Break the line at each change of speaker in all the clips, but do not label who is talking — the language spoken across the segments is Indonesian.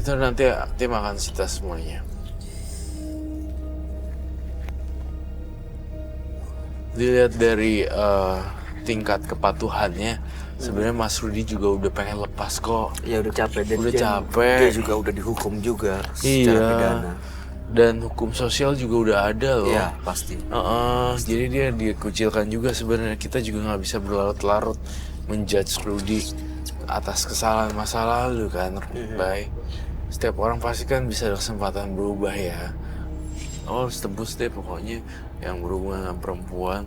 Itu nanti tim akan sita semuanya. Dilihat dari tingkat kepatuhannya, sebenarnya Mas Rudi juga udah pengen lepas kok.
Ya udah capek.
Udah capek.
Dia juga udah dihukum juga secara pidana.
Dan hukum sosial juga udah ada loh.
Iya, pasti.
Jadi dia dikucilkan juga sebenarnya. Kita juga nggak bisa berlarut-larut menjudge Rudi atas kesalahan masa lalu kan. Baik. Setiap orang pasti kan bisa ada kesempatan berubah ya. Harus tebus deh pokoknya yang berhubungan dengan perempuan.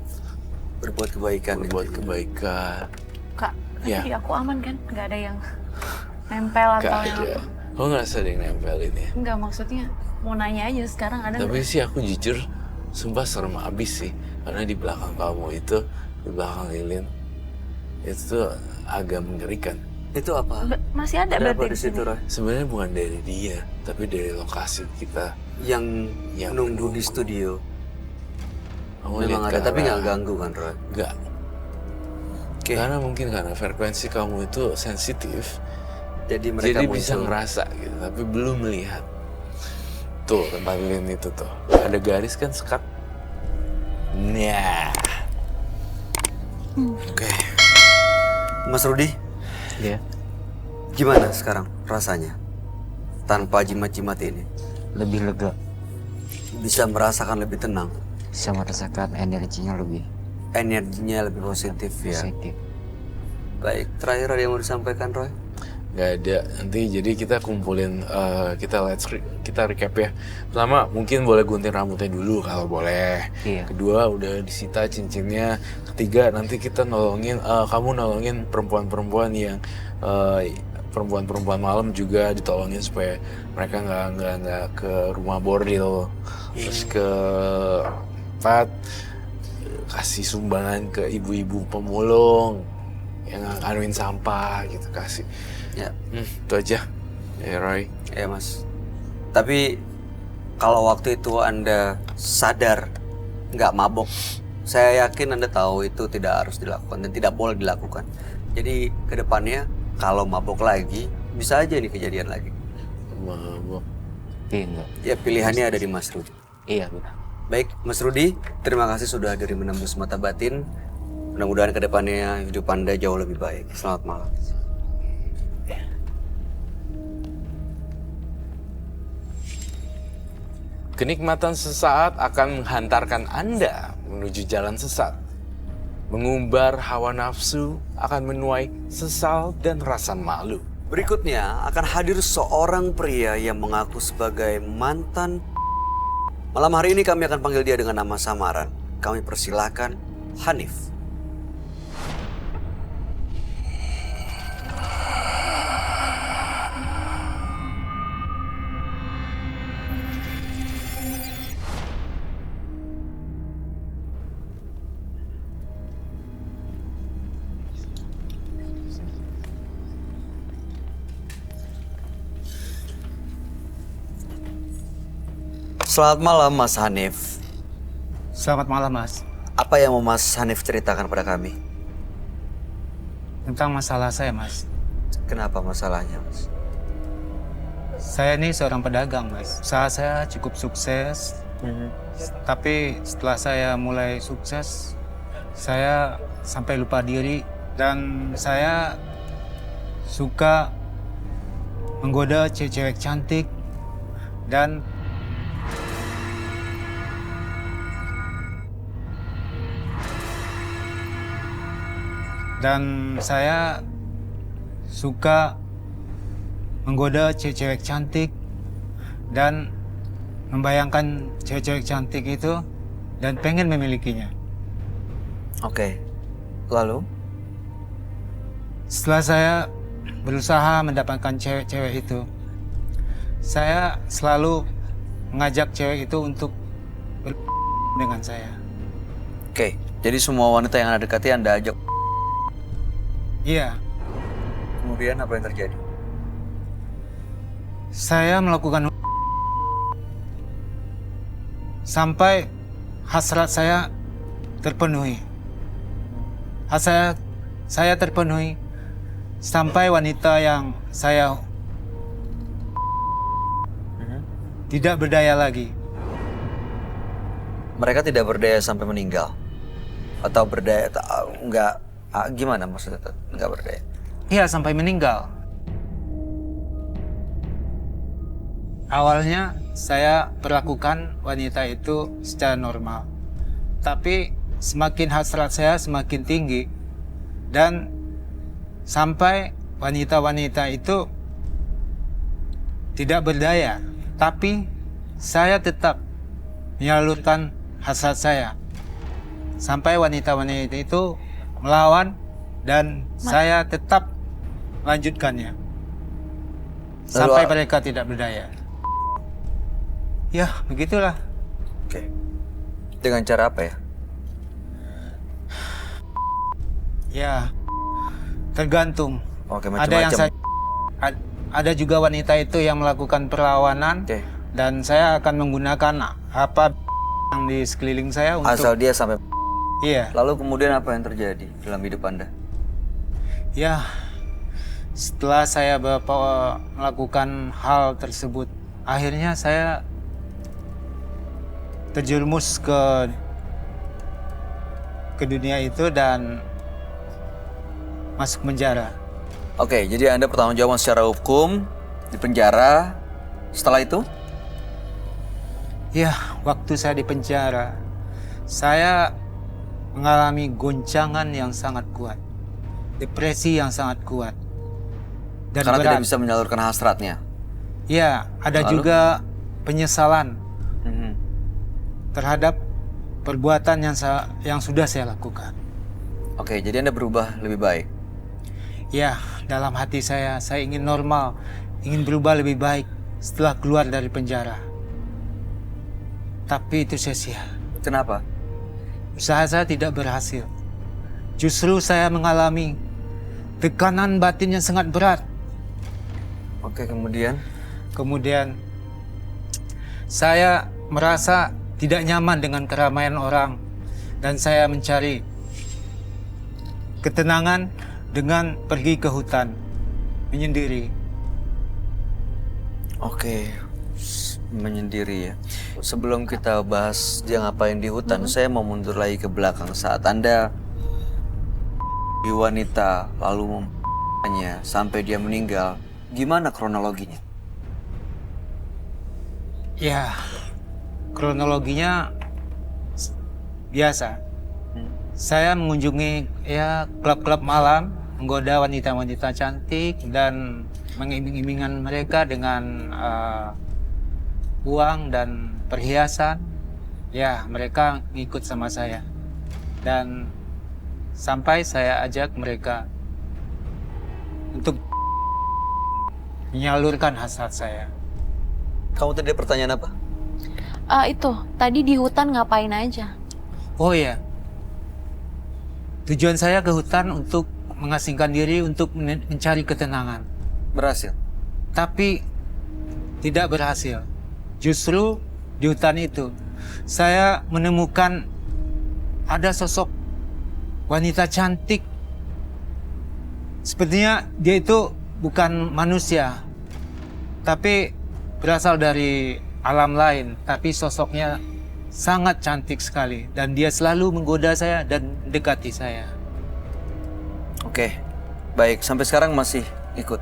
Berbuat kebaikan.
Kak,
Ya.
tapi aku aman kan? Nggak ada yang nempel atau
Gak
yang
ada.
apa?
Kok nggak sering nempelin ya?
Enggak, maksudnya mau nanya aja sekarang ada
Tapi
nggak?
sih aku jujur, sumpah serem abis sih. Karena di belakang kamu itu, di belakang Lilin, itu tuh agak mengerikan.
Itu apa?
Masih ada
Ada apa
berarti
di situ, Roy?
Sebenarnya bukan dari dia, tapi dari lokasi kita.
Yang nunggu di studio.
Kamu
Memang
lihat
ada,
ke
tapi
arah-
nggak ganggu kan, Roy?
Nggak.
Oke.
Karena frekuensi kamu itu sensitif,
Jadi mereka
jadi bisa
muncul.
ngerasa gitu, tapi belum melihat. Tuh tempat Lilin itu tuh, ada garis kan sekat. Nah,
Oke. Mas Rudi,
Iya,
gimana sekarang rasanya? Tanpa jimat-jimat ini.
lebih lega,
Bisa merasakan lebih tenang.
bisa merasakan energinya lebih
Energinya lebih positif ya.
positif.
Baik, terakhir ada yang mau disampaikan, Roy?
nggak ada. Nanti jadi kita kumpulin, kita recap ya. Pertama mungkin boleh gunting rambutnya dulu kalau boleh.
Iya.
Kedua udah disita cincinnya. Ketiga nanti kita kamu nolongin perempuan-perempuan yang perempuan-perempuan malam juga ditolongin supaya mereka nggak ke rumah bordil. Terus keempat kasih sumbangan ke ibu-ibu pemulung yang nganuin sampah gitu, kasih.
Ya,
Itu aja ya Roy.
ya Mas. Tapi kalau waktu itu Anda sadar nggak mabok, saya yakin Anda tahu itu tidak harus dilakukan dan tidak boleh dilakukan. Jadi kedepannya kalau mabok lagi bisa aja nih kejadian lagi.
Mabok.
Enggak.
Ya pilihannya ada di Mas Rudi.
Iya benar.
Baik, Mas Rudi, terima kasih sudah hadir menembus mata batin. Mudah-mudahan kedepannya hidup Anda jauh lebih baik. Selamat malam.
Kenikmatan sesaat akan menghantarkan Anda menuju jalan sesat. Mengumbar hawa nafsu akan menuai sesal dan rasa malu.
Berikutnya akan hadir seorang pria yang mengaku sebagai mantan. Malam hari ini kami akan panggil dia dengan nama samaran. Kami persilahkan Hanif. Selamat malam Mas Hanif.
Selamat malam, Mas.
Apa yang mau Mas Hanif ceritakan pada kami?
Tentang masalah saya, Mas.
Kenapa masalahnya, Mas?
Saya ini seorang pedagang, Mas. Usaha saya cukup sukses. Tapi setelah saya mulai sukses, saya sampai lupa diri. Dan saya suka menggoda cewek-cewek cantik. Dan saya suka menggoda cewek-cewek cantik dan membayangkan cewek-cewek cantik itu dan pengen memilikinya.
Oke. Lalu?
Setelah saya berusaha mendapatkan cewek-cewek itu, saya selalu mengajak cewek itu untuk dengan saya.
Oke. Jadi semua wanita yang Anda dekati Anda ajak.
Iya,
Kemudian apa yang terjadi?
saya melakukan sampai hasrat saya terpenuhi. Hasrat saya terpenuhi sampai wanita yang saya tidak berdaya lagi.
Mereka tidak berdaya sampai meninggal? Atau berdaya, enggak, gimana maksudnya enggak berdaya?
Iya, sampai meninggal. Awalnya saya perlakukan wanita itu secara normal. Tapi semakin hasrat saya semakin tinggi. Dan sampai wanita-wanita itu tidak berdaya. Tapi saya tetap menyalurkan hasrat saya. Sampai wanita-wanita itu melawan dan saya tetap melanjutkannya. Sampai mereka tidak berdaya. Ya, begitulah.
Oke. Dengan cara apa ya?
Ya, tergantung.
Oke,
Ada yang
macam-macam.
ada juga wanita itu yang melakukan perlawanan.
Oke.
Dan saya akan menggunakan apa yang di sekeliling saya untuk
Asal dia sampai.
Iya.
Lalu kemudian apa yang terjadi dalam hidup Anda?
Ya, setelah saya melakukan hal tersebut, akhirnya saya terjerumus ke dunia itu dan masuk penjara.
Oke, jadi Anda pertanggungjawaban secara hukum di penjara. Setelah itu?
Ya, waktu saya di penjara, saya mengalami goncangan yang sangat kuat, depresi yang sangat kuat, dan
Karena
berat.
tidak bisa menyalurkan hasratnya.
Ya, ada
Lalu?
juga penyesalan
Mhm.
terhadap perbuatan yang sudah saya lakukan.
Oke, jadi Anda berubah lebih baik.
Ya, dalam hati saya ingin normal, ingin berubah lebih baik setelah keluar dari penjara. Tapi itu sia-sia.
Kenapa?
Usaha saya tidak berhasil. Justru saya mengalami tekanan batin yang sangat berat.
Oke, kemudian?
Kemudian saya merasa tidak nyaman dengan keramaian orang dan saya mencari ketenangan dengan pergi ke hutan menyendiri.
Oke, menyendiri ya. Sebelum kita bahas dia ngapain di hutan, saya mau mundur lagi ke belakang saat Anda di wanita lalu memanya sampai dia meninggal. Gimana kronologinya?
Ya, kronologinya biasa. Saya mengunjungi klub-klub malam, menggoda wanita-wanita cantik dan mengiming-imingan mereka dengan uang dan perhiasan. Ya, mereka ngikut sama saya. Dan sampai saya ajak mereka untuk menyalurkan hasrat saya.
Kamu tadi ada pertanyaan apa?
Itu tadi di hutan ngapain aja?
Oh ya, tujuan saya ke hutan untuk mengasingkan diri untuk mencari ketenangan.
Berhasil?
Tapi tidak berhasil. Justru di hutan itu saya menemukan ada sosok wanita cantik. Sepertinya dia itu bukan manusia, tapi berasal dari alam lain. Tapi sosoknya sangat cantik sekali dan dia selalu menggoda saya dan dekati saya.
Oke, baik. Sampai sekarang masih ikut?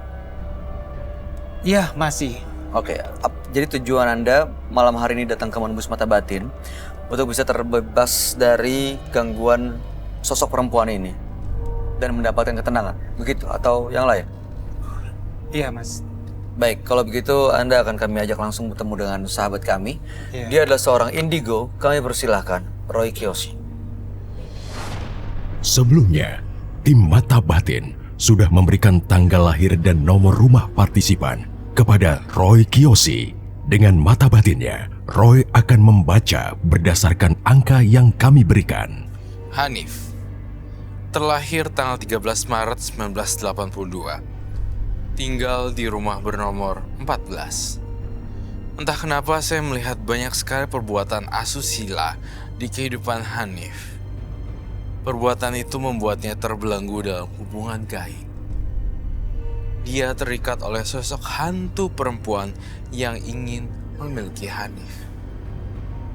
Ya, masih.
Oke, jadi tujuan Anda malam hari ini datang ke Menembus Mata Batin untuk bisa terbebas dari gangguan sosok perempuan ini dan mendapatkan ketenangan, begitu? Atau yang lain?
Iya, Mas.
Baik, kalau begitu Anda akan kami ajak langsung bertemu dengan sahabat kami.
Iya.
Dia adalah seorang indigo. Kami persilahkan, Roy Kiyoshi.
Sebelumnya, tim Mata Batin sudah memberikan tanggal lahir dan nomor rumah partisipan kepada Roy Kiyoshi. Dengan mata batinnya, Roy akan membaca berdasarkan angka yang kami berikan.
Hanif terlahir tanggal 13 Maret 1982. Tinggal di rumah bernomor 14. Entah kenapa saya melihat banyak sekali perbuatan asusila di kehidupan Hanif. Perbuatan itu membuatnya terbelenggu dalam hubungan gaib. Dia terikat oleh sosok hantu perempuan yang ingin memiliki Hanif.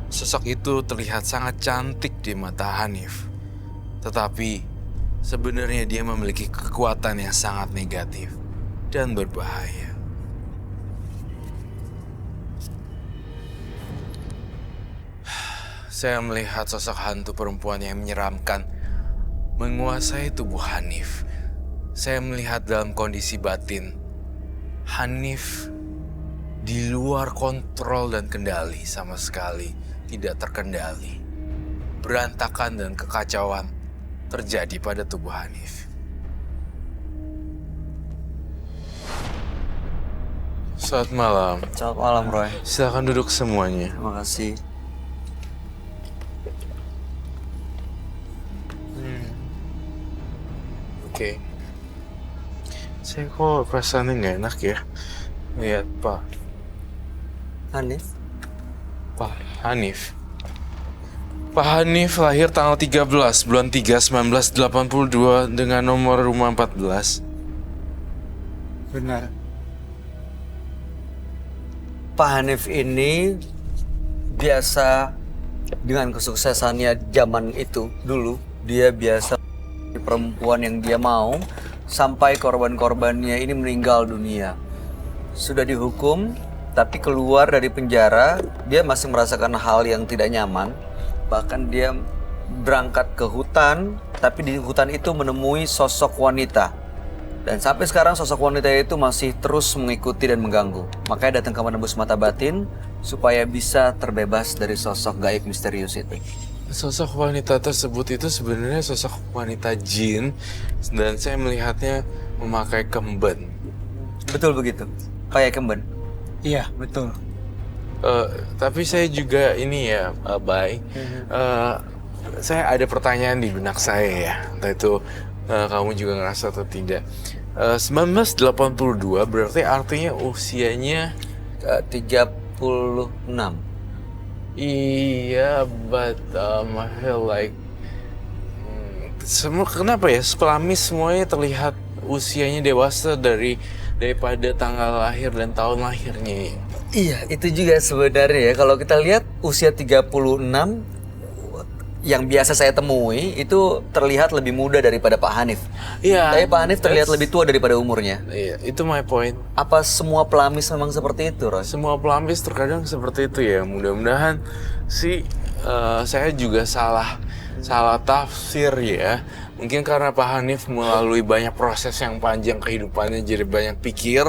Sosok itu terlihat sangat cantik di mata Hanif. Tetapi sebenarnya dia memiliki kekuatan yang sangat negatif dan berbahaya. Saya melihat sosok hantu perempuan yang menyeramkan menguasai tubuh Hanif. Saya melihat dalam kondisi batin Hanif di luar kontrol dan kendali, sama sekali tidak terkendali. Berantakan dan kekacauan terjadi pada tubuh Hanif. Selamat malam.
Selamat malam, Roy.
Silakan duduk semuanya.
Terima kasih.
Oke. Saya kok perasaannya nggak enak ya. Lihat Pak
Hanif?
Hanif. Pak Hanif lahir tanggal 13 bulan 3 1982 dengan nomor rumah 14.
Benar.
Pak Hanif ini biasa dengan kesuksesannya zaman itu dulu, dia biasa perempuan yang dia mau sampai korban-korbannya ini meninggal dunia. Sudah dihukum, tapi keluar dari penjara, dia masih merasakan hal yang tidak nyaman. Bahkan dia berangkat ke hutan, tapi di hutan itu menemui sosok wanita. Dan sampai sekarang sosok wanita itu masih terus mengikuti dan mengganggu. Makanya datang ke Menembus Mata Batin supaya bisa terbebas dari sosok gaib misterius itu.
Sosok wanita tersebut itu sebenarnya sosok wanita jin, dan saya melihatnya memakai kemben.
Betul begitu, pakai kemben.
Iya, betul.
Tapi saya juga ini ya, Bay. Saya ada pertanyaan di benak saya ya. Entah itu kamu juga ngerasa atau tidak. 1982 berarti artinya usianya
36.
iya, but I feel like semua kenapa ya? Pelamis semuanya terlihat usianya dewasa daripada tanggal lahir dan tahun lahirnya.
Iya, itu juga sebenarnya ya. Kalau kita lihat usia 36 yang biasa saya temui itu terlihat lebih muda daripada Pak Hanif.
Iya.
Tapi Pak Hanif terlihat lebih tua daripada umurnya.
Iya, itu my point.
Apa semua pelamis memang seperti itu, Roy?
Semua pelamis terkadang seperti itu ya. Mudah-mudahan sih saya juga salah tafsir ya. Mungkin karena Pak Hanif melalui banyak proses yang panjang kehidupannya, jadi banyak pikir.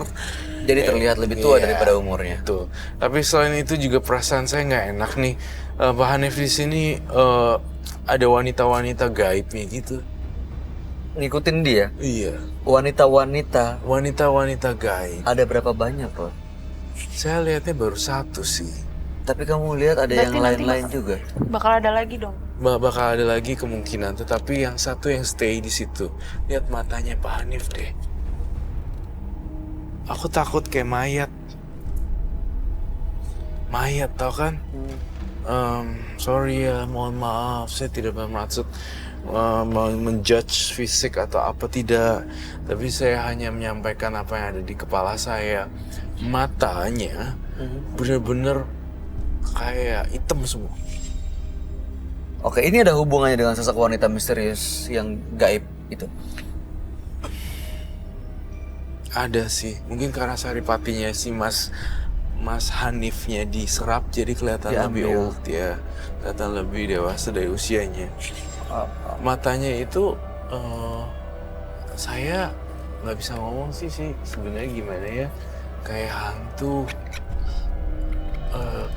Jadi terlihat lebih tua
Iya,
daripada umurnya.
Betul. Tapi selain itu juga perasaan saya nggak enak nih. Pak Hanif di sini ada wanita-wanita gaibnya gitu.
Ngikutin dia.
Iya.
Wanita-wanita.
Wanita-wanita gaib.
Ada berapa banyak, Roy?
Saya lihatnya baru satu sih.
Tapi kamu lihat ada yang
Berarti nanti
lain-lain juga.
Bakal ada lagi dong.
Bakal ada lagi kemungkinan, tetapi yang satu yang stay di situ. Lihat matanya Pak Hanif deh. Aku takut kayak mayat. Mayat, tau kan? Sorry ya, mohon maaf. Saya tidak bermaksud menjudge fisik atau apa, tidak. Tapi saya hanya menyampaikan apa yang ada di kepala saya. Matanya bener-bener kayak hitam semua.
Oke, ini ada hubungannya dengan sosok wanita misterius yang gaib itu?
Ada sih, mungkin karena saripatinya si Mas Hanifnya diserap jadi kelihatan lebih old ya, kelihatan lebih dewasa dari usianya. Matanya itu saya nggak bisa ngomong sih sebenarnya gimana ya, kayak hantu,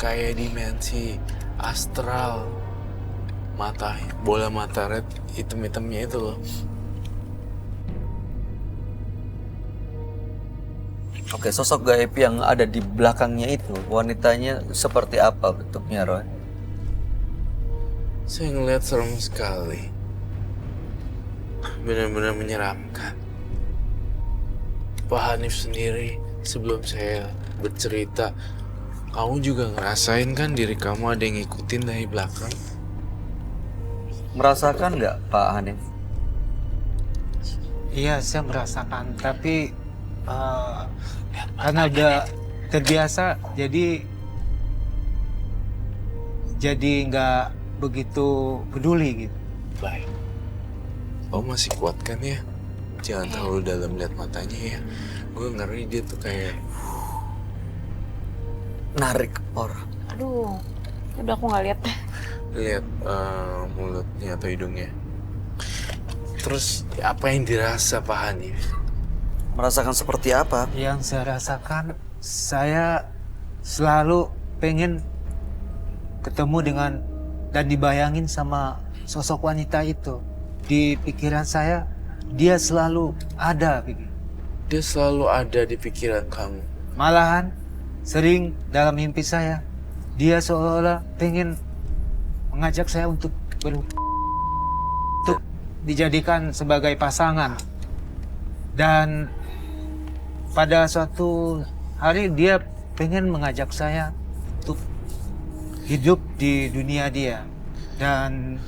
kayak dimensi astral, bola mata red hitam-hitamnya itu loh.
Oke, sosok gaib yang ada di belakangnya itu, wanitanya seperti apa bentuknya, Roy?
Saya ngeliat serem sekali. Benar-benar menyeramkan. Pak Hanif sendiri, sebelum saya bercerita, kamu juga ngerasain kan diri kamu ada yang ngikutin dari belakang?
Merasakan nggak, Pak Hanif?
Iya, saya merasakan, tapi karena udah terbiasa, jadi jadi nggak begitu peduli gitu.
Baik. Kamu masih kuat kan ya? Jangan terlalu dalam lihat matanya ya. Gue ngeri dia tuh kayak
Narik orang.
Aduh, udah aku nggak lihat.
lihat mulutnya atau hidungnya. Terus apa yang dirasa Pak Hanif?
Merasakan seperti apa?
Yang saya rasakan, saya selalu pengen ketemu dengan dan dibayangin sama sosok wanita itu. Di pikiran saya, dia selalu ada.
Dia selalu ada di pikiran kamu.
Malahan, sering dalam mimpi saya, dia seolah pengen mengajak saya untuk dijadikan sebagai pasangan. Dan pada suatu hari dia pengen mengajak saya untuk hidup di dunia dia. Dan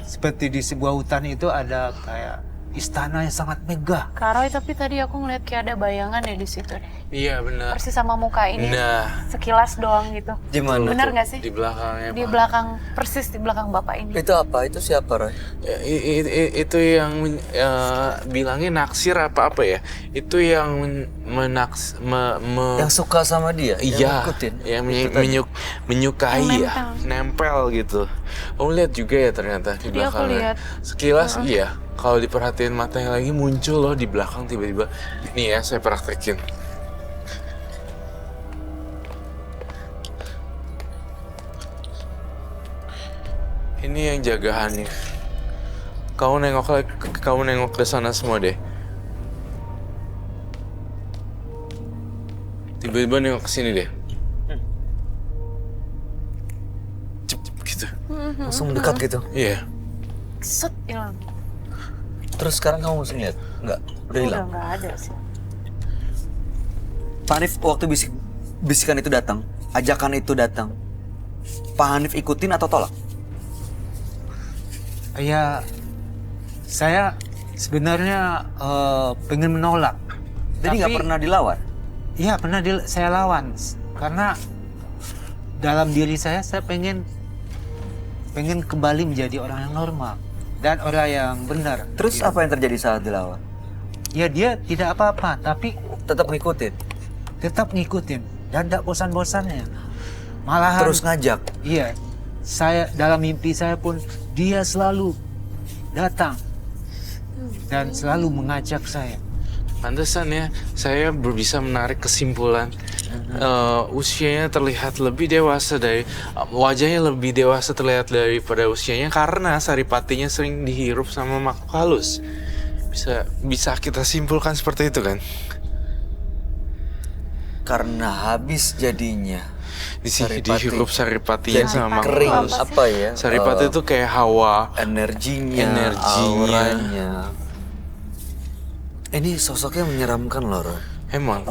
seperti di sebuah hutan itu ada kayak istana yang sangat megah.
Kak Roy, tapi tadi aku ngeliat kayak ada bayangan ya di situ deh.
Iya benar.
Persis sama muka ini.
Nah.
Sekilas doang gitu.
Di mana?
Bener nggak sih?
Di belakangnya.
Di
Pak.
belakang, persis di belakang bapak ini.
Itu apa? Itu siapa, Roy?
Ya, itu yang bilangnya naksir apa ya? Itu yang
Yang suka sama dia?
Iya,
Yang ngikutin?
yang
Itu tadi.
menyukai
Yang
ya, nempel gitu. Kamu lihat juga ya ternyata di
Tadi aku
belakangnya.
lihat.
Sekilas iya, kalau diperhatiin matanya lagi muncul loh di belakang tiba-tiba. Nih ya, saya praktekin. Ini yang jaga Hanif. Kamu nengok ke sana semua deh. Tiba-tiba nengok ke sini deh. Cep gitu.
Langsung mendekat gitu.
Iya.
Set, hilang.
Terus sekarang kamu masih lihat? Enggak? Udah hilang?
Udah nggak ada sih.
Pak Hanif waktu bisikan itu datang, ajakan itu datang, Pak Hanif ikutin atau tolak?
Ya, saya sebenarnya pengen menolak.
Jadi nggak pernah dilawan?
Iya, pernah saya lawan. Karena dalam diri saya pengen kembali menjadi orang yang normal dan orang yang benar.
Terus apa yang terjadi saat dilawan?
Ya dia tidak apa-apa, tapi
Tetap ngikutin?
tetap ngikutin dan tidak bosan-bosannya. Malahan
Terus ngajak?
iya, saya dalam mimpi saya pun dia selalu datang dan selalu mengajak saya.
Pantesan ya, saya bisa menarik kesimpulan usianya terlihat lebih dewasa wajahnya lebih dewasa terlihat daripada usianya karena saripatinya sering dihirup sama makhluk halus. Bisa kita simpulkan seperti itu kan?
Karena habis jadinya.
Dihirup saripatinya
Jadi
sama makhluk
kering
halus.
apa ya?
Saripati itu kayak hawa.
Energinya, auranya. Ini sosoknya menyeramkan loh, Roy.
Emang.